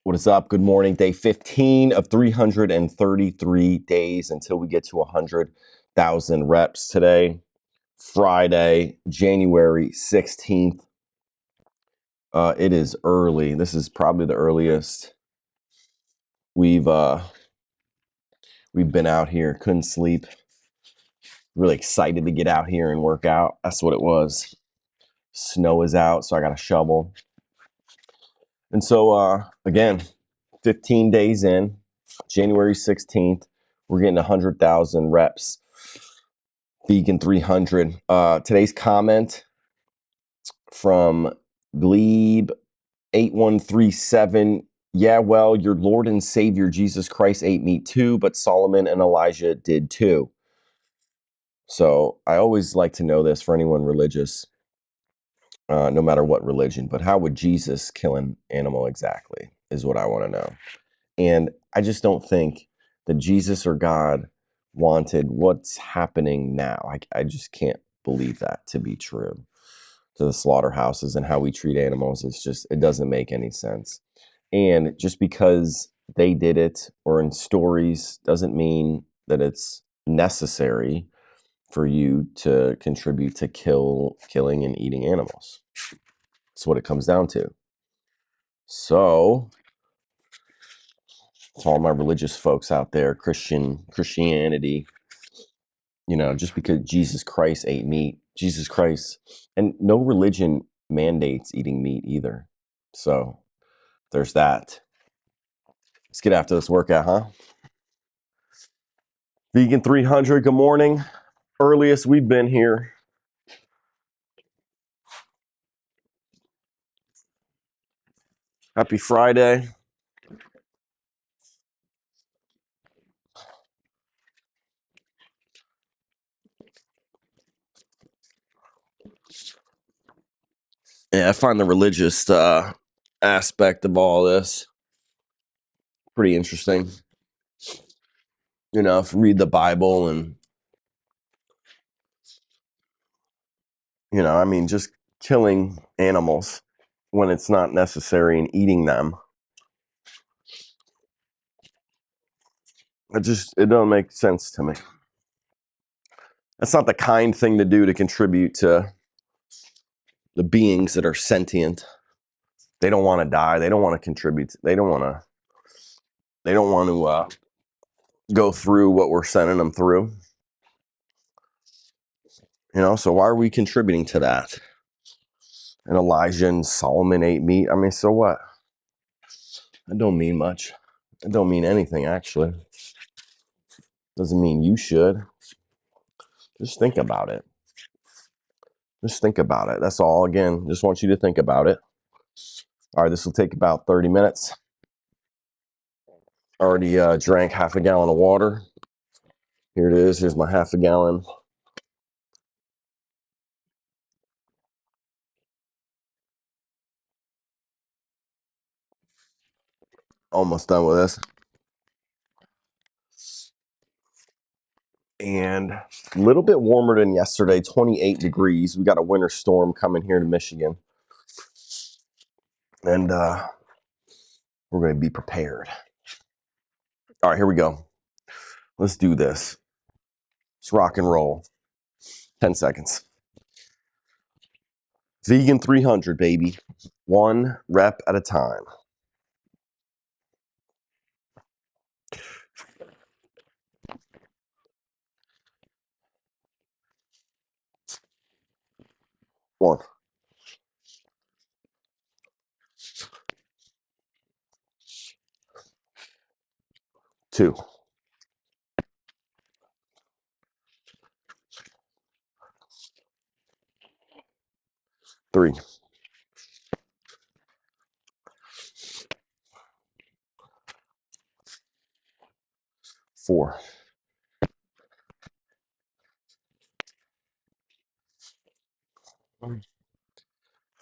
What is up? Good morning. Day 15 of 333 days until we get to 100,000 reps today. Friday, January 16th. It is early. This is probably the earliest we've been out here. Couldn't sleep. Really excited to get out here and work out. That's what it was. Snow is out, so I got a shovel. And so again, 15 days in, January 16th, we're getting 100,000 reps. Vegan 300. Today's comment from Glebe 8137. Yeah, well, your Lord and Savior Jesus Christ ate meat too, but Solomon and Elijah did too. So I always like to know this for anyone religious, no matter what religion, but how would Jesus kill an animal exactly is what I want to know. And I just don't think that Jesus or God wanted what's happening now. I just can't believe that to be true. To the slaughterhouses and how we treat animals, it doesn't make any sense. And just because they did it or in stories doesn't mean that it's necessary for you to contribute to killing and eating animals. That's what it comes down to. So to all my religious folks out there, Christianity, just because Jesus Christ ate meat, Jesus Christ, and no religion mandates eating meat either. So there's that. Let's get after this workout, huh? Vegan 300, good morning. Earliest we've been here. Happy Friday. Yeah, I find the religious aspect of all this pretty interesting. If you read the Bible and, just killing animals when it's not necessary and eating them. It don't make sense to me. That's not the kind thing to do to contribute to the beings that are sentient. They don't want to die. They don't want to contribute. They don't want to go through what we're sending them through. So why are we contributing to that? And Elijah and Solomon ate meat. So what? That don't mean much. It don't mean anything, actually. Doesn't mean you should. Just think about it. Just think about it. That's all. Again, just want you to think about it. All right, this will take about 30 minutes. Already drank half a gallon of water. Here it is. Here's my half a gallon. Almost done with this. And a little bit warmer than yesterday, 28 degrees. We got a winter storm coming here to Michigan. And we're going to be prepared. All right, here we go. Let's do this. Let's rock and roll. 10 seconds. Vegan 300, baby. 1 rep at a time. One. 2. 3. 4.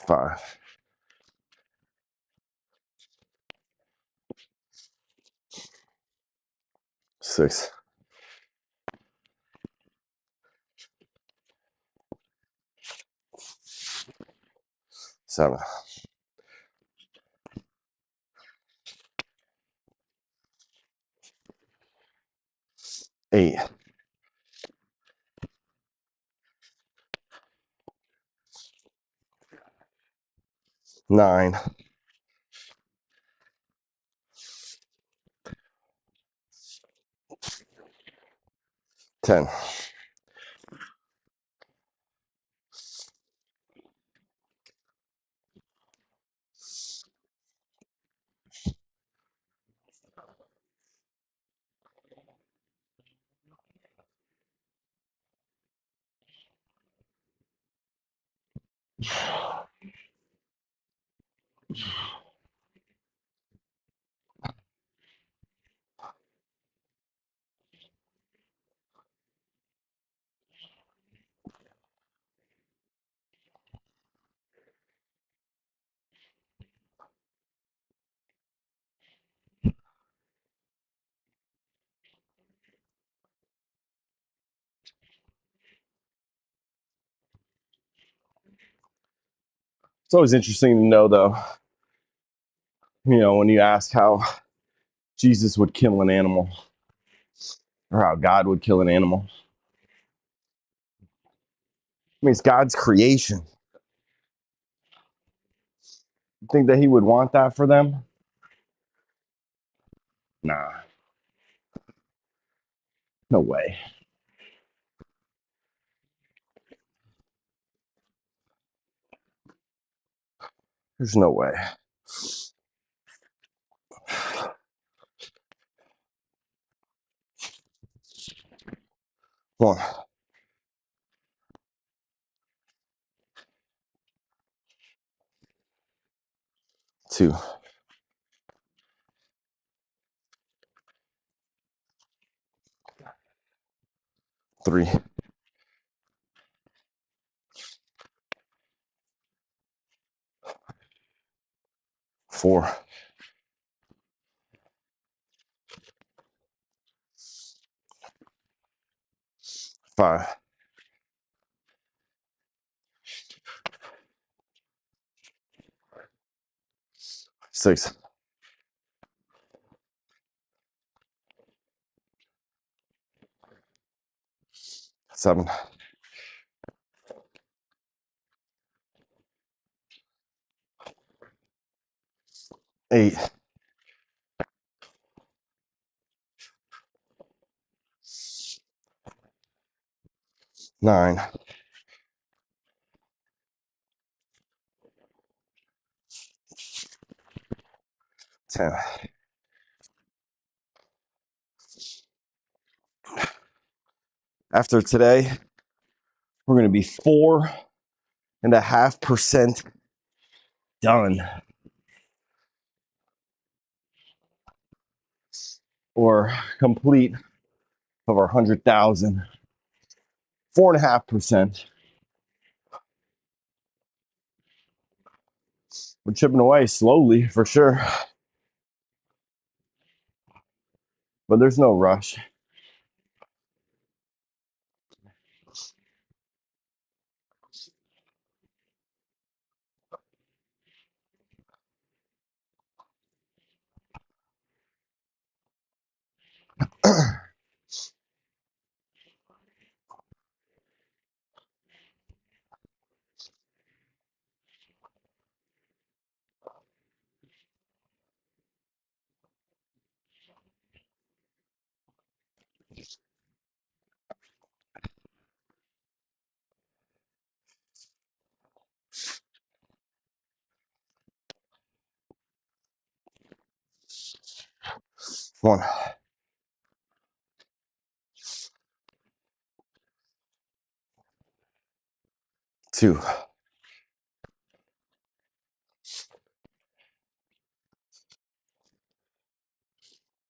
5. 6. 7. 8, 9, 10. It's always interesting to know, though, when you ask how Jesus would kill an animal or how God would kill an animal. I mean, it's God's creation. You think that he would want that for them? Nah, no way. There's no way. 1, 2, 3, 4, 5, 6, 7, 8, 9, 10. After today, we're going to be 4.5% done, or complete of our 100,000. 4.5%. We're chipping away slowly for sure, but there's no rush. One, 2,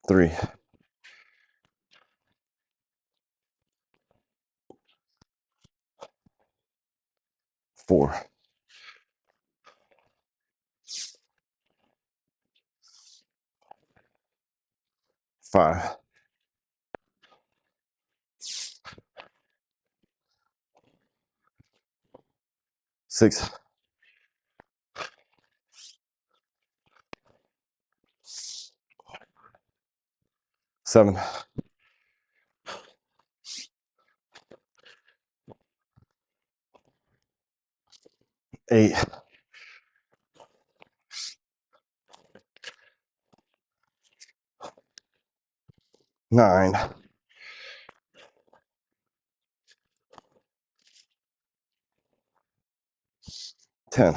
3, 4, 5, 6, 7, 8, 9, 10.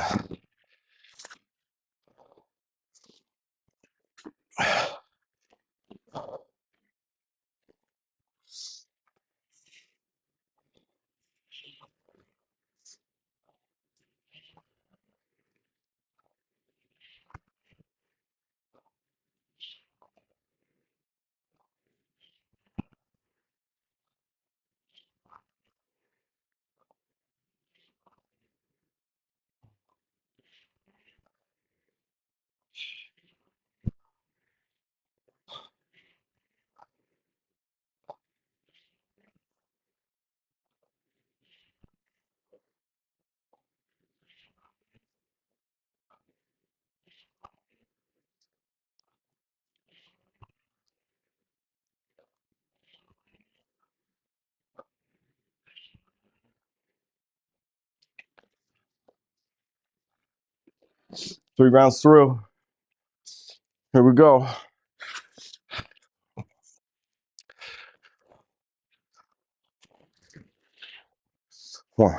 3 rounds through. Here we go. 1,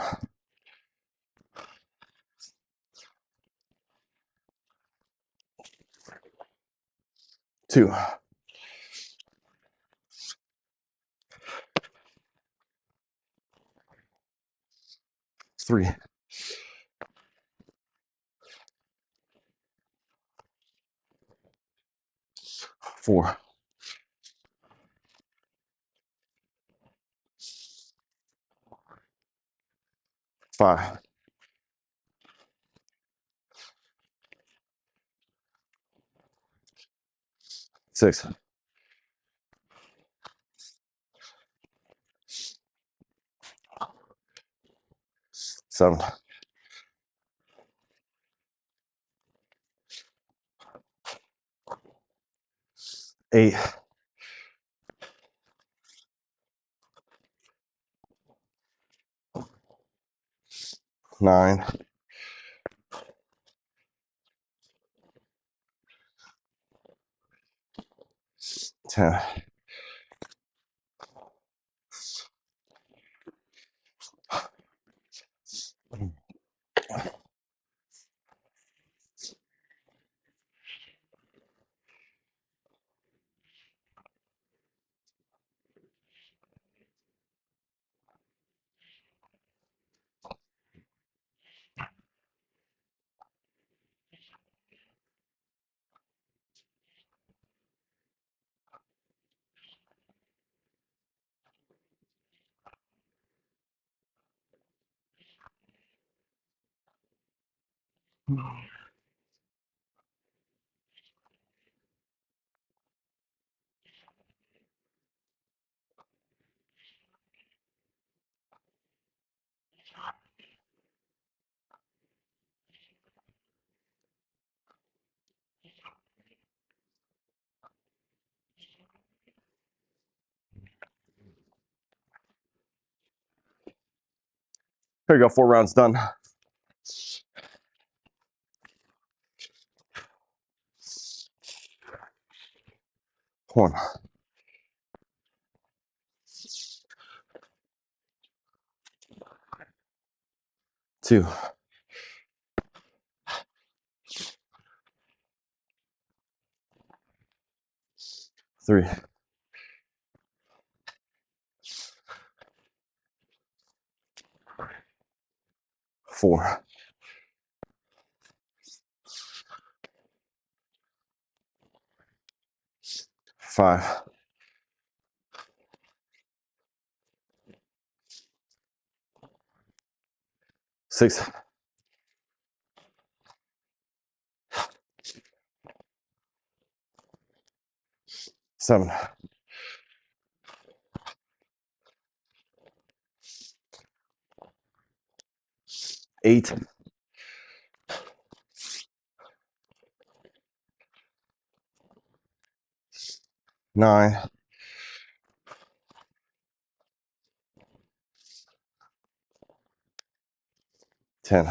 2, 3, 4, 5, 6, 7, 8, 9, 10. Here you go, 4 rounds done. 1, 2, 3, 4, 5, 6, 7, 8, 9, 10.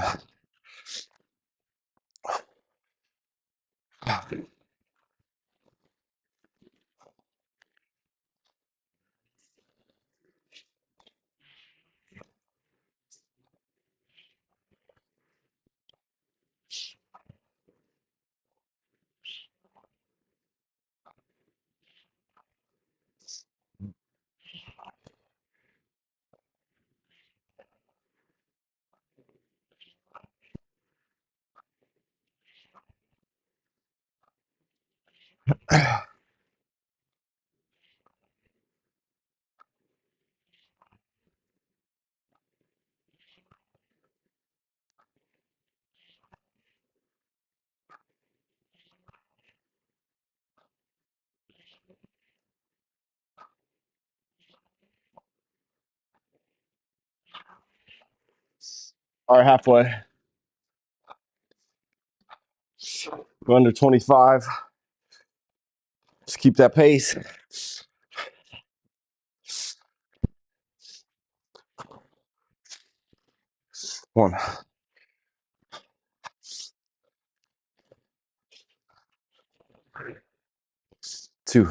All right, halfway. Go under 25. Just keep that pace. 1, 2,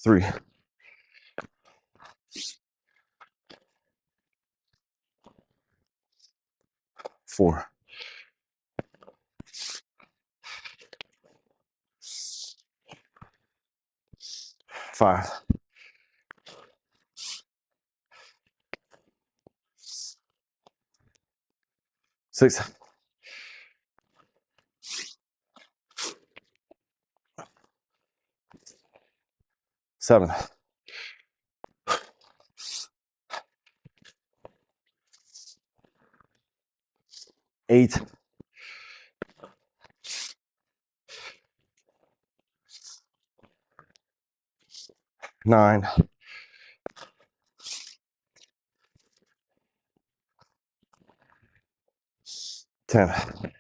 3, 4, 5, 6, 7, 8, 9, 10.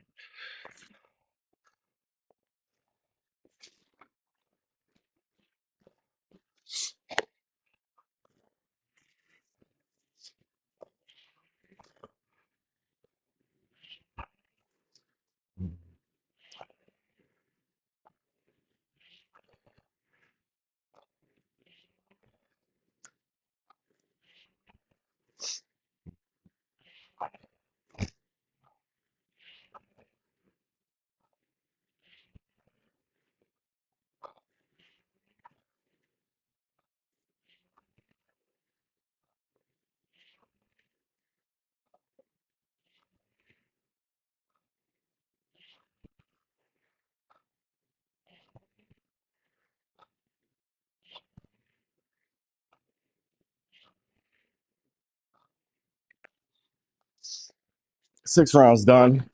6 rounds done.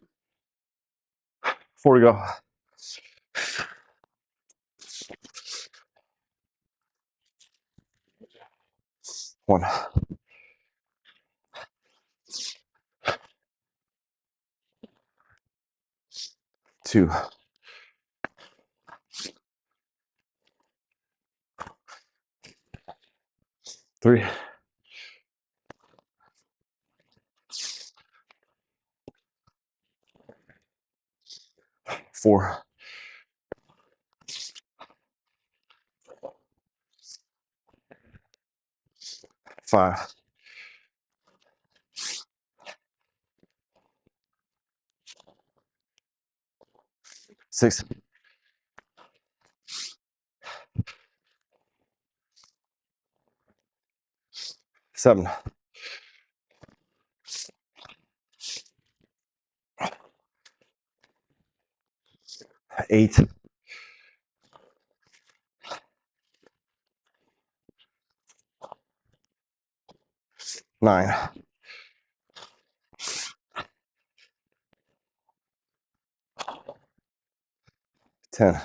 4 to go. 1, 2, 3, 4, 5, 6, 7, 8, 9, 10.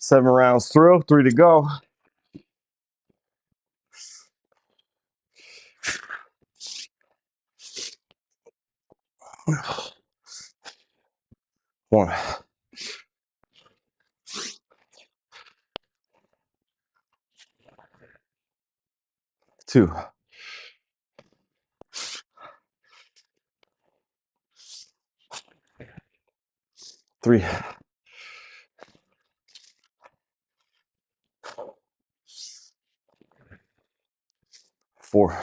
7 rounds through, 3 to go. One, 2, 3, 4,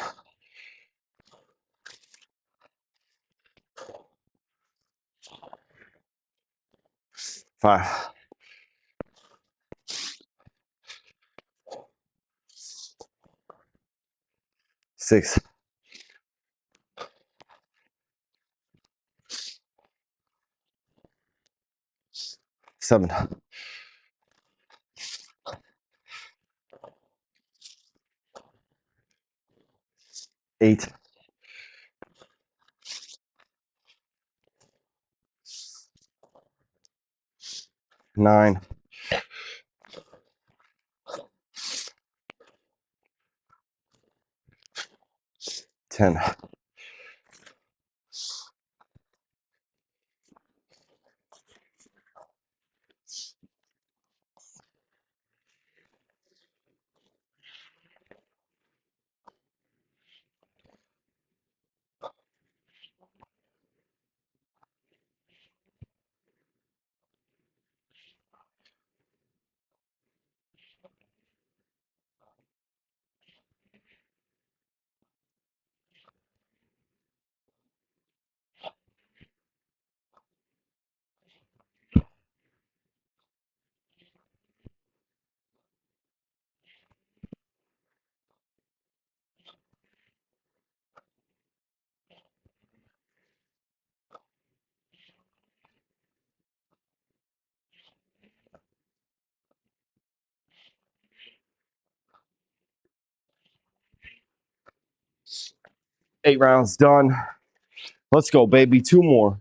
5, 6, 7, 8, 9, 10, 8 rounds done. Let's go, baby. 2 more.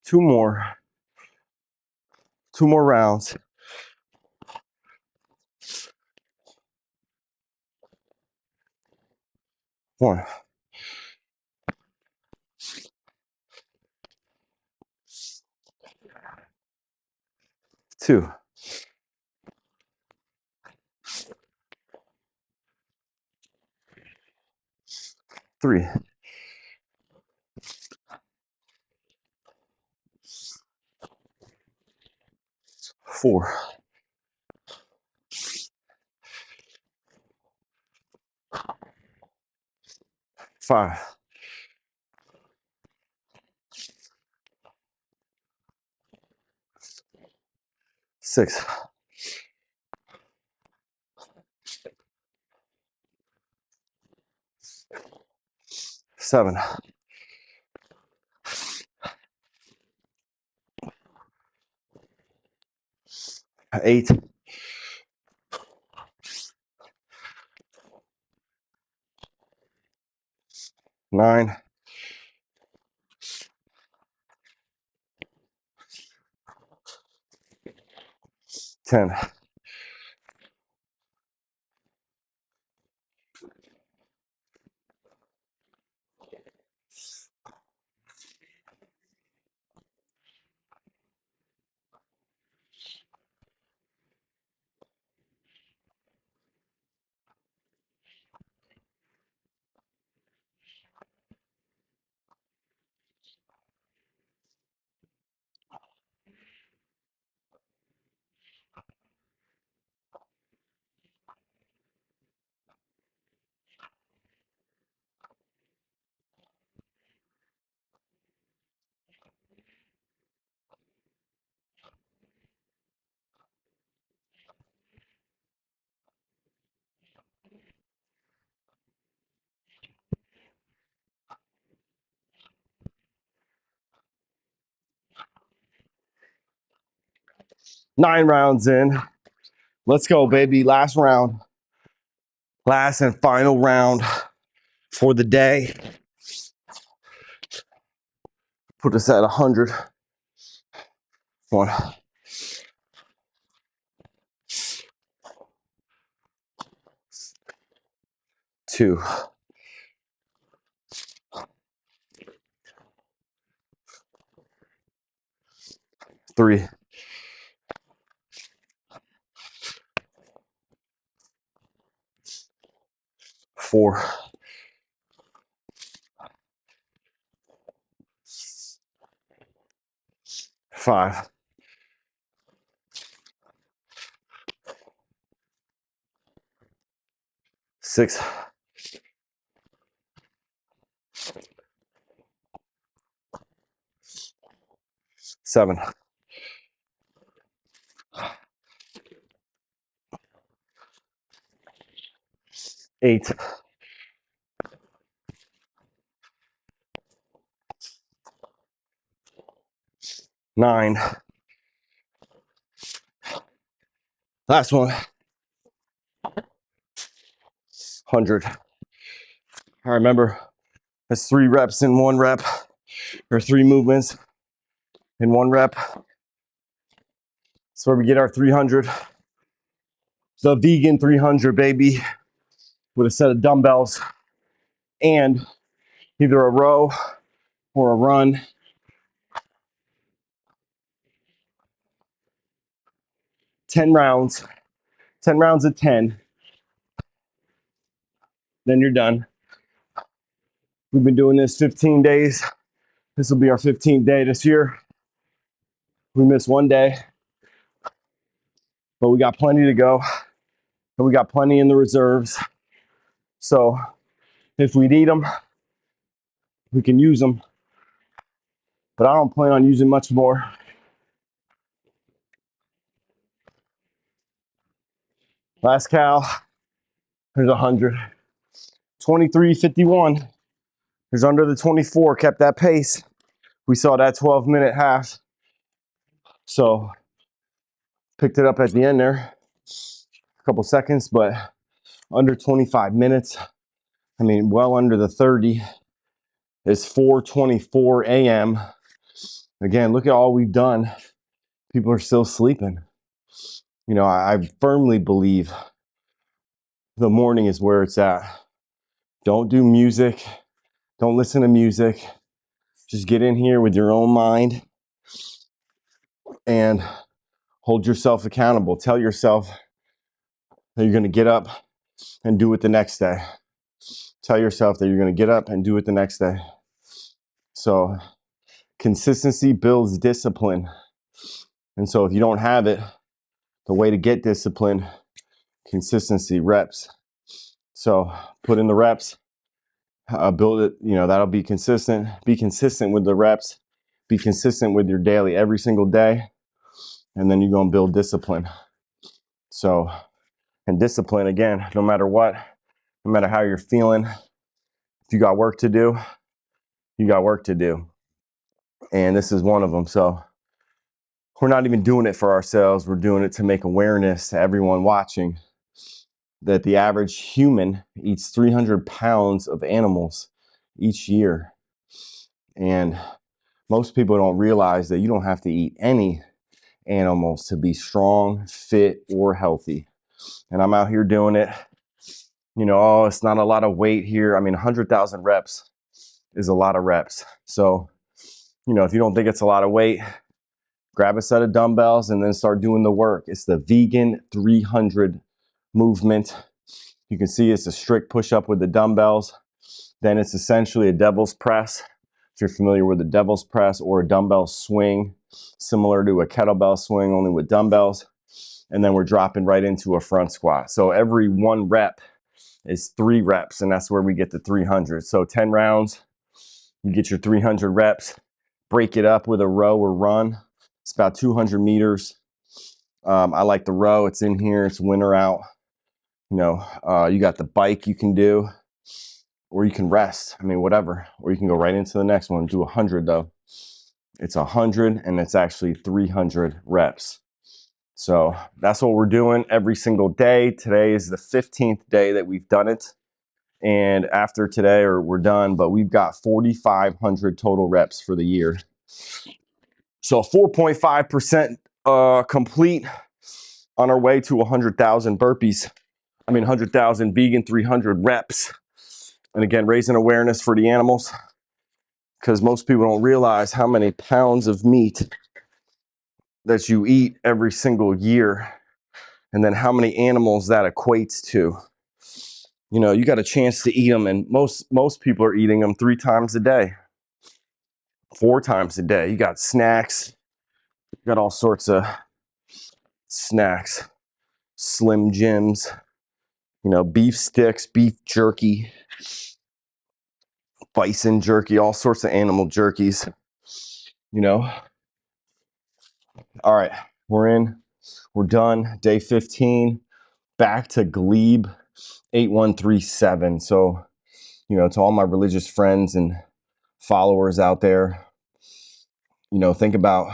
2 more. 2 more rounds. 1, 2, 3, 4, 5, 6, 7, 8, 9, 10, 9 rounds in. Let's go, baby. Last round. Last and final round for the day. Put us at 100. 1, 2, 3, 4, 5, 6, 7, 8, 9. Last one. 100. I remember that's 3 reps in 1 rep, or 3 movements in 1 rep. That's where we get our 300. The vegan 300, baby, with a set of dumbbells and either a row or a run. 10 rounds, 10 rounds of 10. Then you're done. We've been doing this 15 days. This will be our 15th day this year. We missed 1 day, but we got plenty to go. And we got plenty in the reserves. So if we need them, we can use them. But I don't plan on using much more. Last cow, there's 100. 23:51. There's under the 24, kept that pace. We saw that 12-minute half. So picked it up at the end there. A couple seconds, but under 25 minutes. I mean, well under the 30. It's 4:24 a.m. Again, look at all we've done. People are still sleeping. You know, I firmly believe the morning is where it's at. Don't do music. Don't listen to music. Just get in here with your own mind and hold yourself accountable. Tell yourself that you're going to get up and do it the next day. Tell yourself that you're going to get up and do it the next day. So consistency builds discipline. And so if you don't have it, the way to get discipline, consistency, reps. So put in the reps, build it, you know, that'll be consistent. Be consistent with the reps. Be consistent with your daily every single day. And then you're going to build discipline. So, and discipline, again, no matter what, no matter how you're feeling, if you got work to do, you got work to do. And this is one of them. So we're not even doing it for ourselves. We're doing it to make awareness to everyone watching that the average human eats 300 pounds of animals each year. And most people don't realize that you don't have to eat any animals to be strong, fit, or healthy. And I'm out here doing it. You know, oh, it's not a lot of weight here. I mean, 100,000 reps is a lot of reps. So, you know, if you don't think it's a lot of weight, grab a set of dumbbells and then start doing the work. It's the vegan 300 movement. You can see it's a strict push-up with the dumbbells. Then it's essentially a devil's press. If you're familiar with the devil's press, or a dumbbell swing, similar to a kettlebell swing, only with dumbbells. And then we're dropping right into a front squat. So every 1 rep is 3 reps, and that's where we get the 300. So 10 rounds, you get your 300 reps. Break it up with a row or run. It's about 200 meters. I like the row. It's in here. It's winter out. You know, you got the bike you can do, or you can rest. I mean, whatever. Or you can go right into the next one. Do 100 though. It's 100, and it's actually 300 reps. So that's what we're doing every single day. Today is the 15th day that we've done it. And after today, or we're done, but we've got 4,500 total reps for the year. So 4.5% complete, on our way to 100,000 burpees. I mean, 100,000 vegan 300 reps. And again, raising awareness for the animals, because most people don't realize how many pounds of meat that you eat every single year, and then how many animals that equates to. You know, you got a chance to eat them, and most people are eating them 3 times a day, 4 times a day. You got snacks, you got all sorts of snacks, Slim Jims, you know, beef sticks, beef jerky, bison jerky, all sorts of animal jerkies, you know. All right, we're done. Day 15, back to Glebe 8137. So, you know, to all my religious friends and followers out there, you know, think about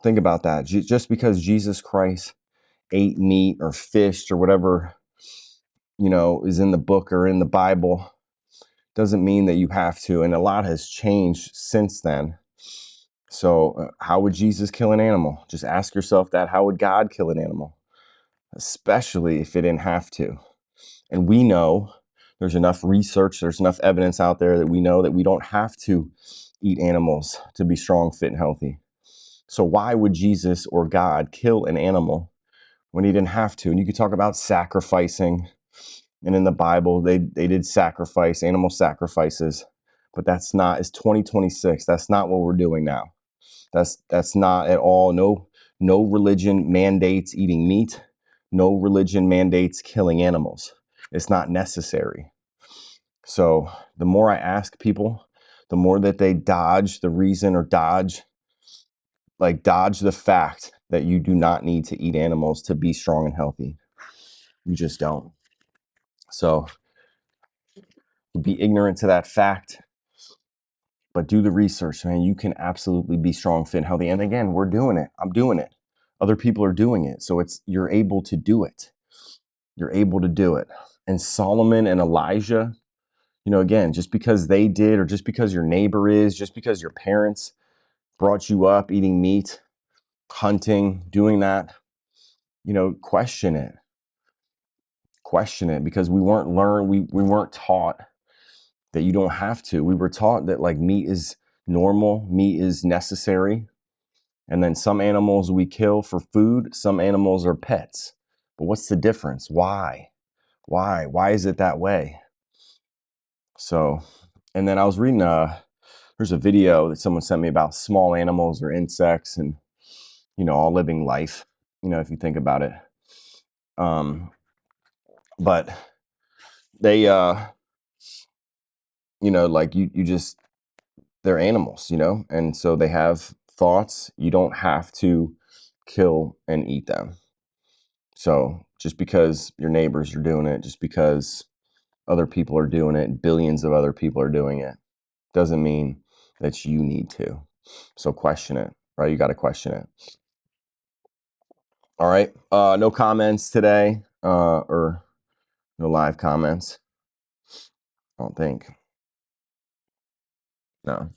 that. Just because Jesus Christ ate meat or fished or whatever, you know, is in the book or in the Bible, doesn't mean that you have to. And a lot has changed since then. So how would Jesus kill an animal? Just ask yourself that. How would God kill an animal? Especially if it didn't have to. And we know there's enough research, there's enough evidence out there that we know that we don't have to eat animals to be strong, fit, and healthy. So why would Jesus or God kill an animal when he didn't have to? And you could talk about sacrificing. And in the Bible, they did sacrifice, animal sacrifices. But that's not, it's 2026. That's not what we're doing now. That's not at all. No religion mandates eating meat. No religion mandates killing animals. It's not necessary. So the more I ask people, the more that they dodge the reason or dodge the fact that you do not need to eat animals to be strong and healthy. You just don't. So be ignorant to that fact, but do the research, man. You can absolutely be strong, fit, and healthy. And again, we're doing it. I'm doing it. Other people are doing it. So you're able to do it. You're able to do it. And Solomon and Elijah, you know, again, just because they did, or just because your neighbor is, just because your parents brought you up eating meat, hunting, doing that, you know, question it. Question it, because we weren't taught that you don't have to. We were taught that like meat is normal, meat is necessary. And then some animals we kill for food, some animals are pets. But what's the difference? Why? Why is it that way? So, and then I was reading there's a video that someone sent me about small animals or insects and, you know, all living life, you know, if you think about it. But they you know, like you just, they're animals, you know, and so they have thoughts. You don't have to kill and eat them. So just because your neighbors are doing it, just because other people are doing it, billions of other people are doing it, doesn't mean that you need to. So question it, right? You got to question it. All right. No comments today, or no live comments. I don't think. No.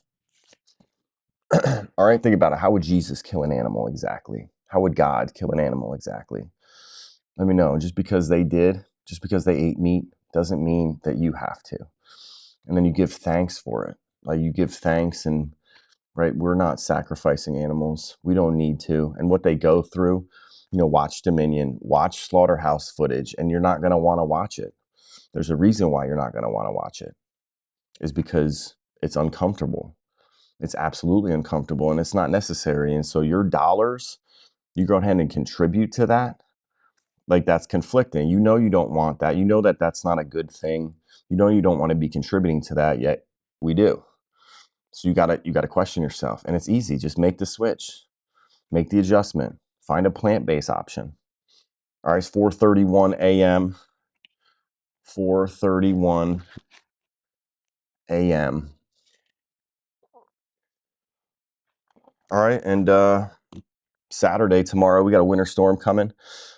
All right. Think about it. How would Jesus kill an animal exactly? How would God kill an animal exactly? Let me know. Just because they did, just because they ate meat, doesn't mean that you have to. And then you give thanks for it. Like you give thanks, and right, we're not sacrificing animals. We don't need to. And what they go through, you know, watch Dominion, watch slaughterhouse footage, and you're not going to want to watch it. There's a reason why you're not going to want to watch it, is because it's uncomfortable. It's absolutely uncomfortable, and it's not necessary. And so your dollars, you go ahead and contribute to that. Like that's conflicting. You know, you don't want that. You know that that's not a good thing. You know, you don't want to be contributing to that, yet we do. So you gotta question yourself, and it's easy. Just make the switch, make the adjustment, find a plant-based option. All right, it's 4:31 a.m. 4:31 a.m. All right, and Saturday tomorrow we got a winter storm coming,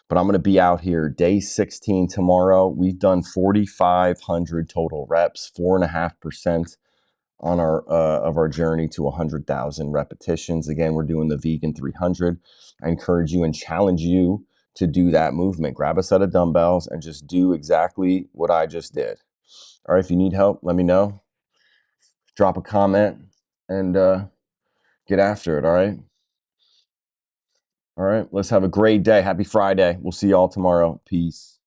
but I'm gonna be out here day 16 tomorrow. We've done 4,500 total reps, 4.5% on our of our journey to 100,000 repetitions. Again, we're doing the vegan 300. I encourage you and challenge you to do that movement. Grab a set of dumbbells and just do exactly what I just did. All right, if you need help, let me know. Drop a comment and get after it. All right. All right. Let's have a great day. Happy Friday. We'll see you all tomorrow. Peace.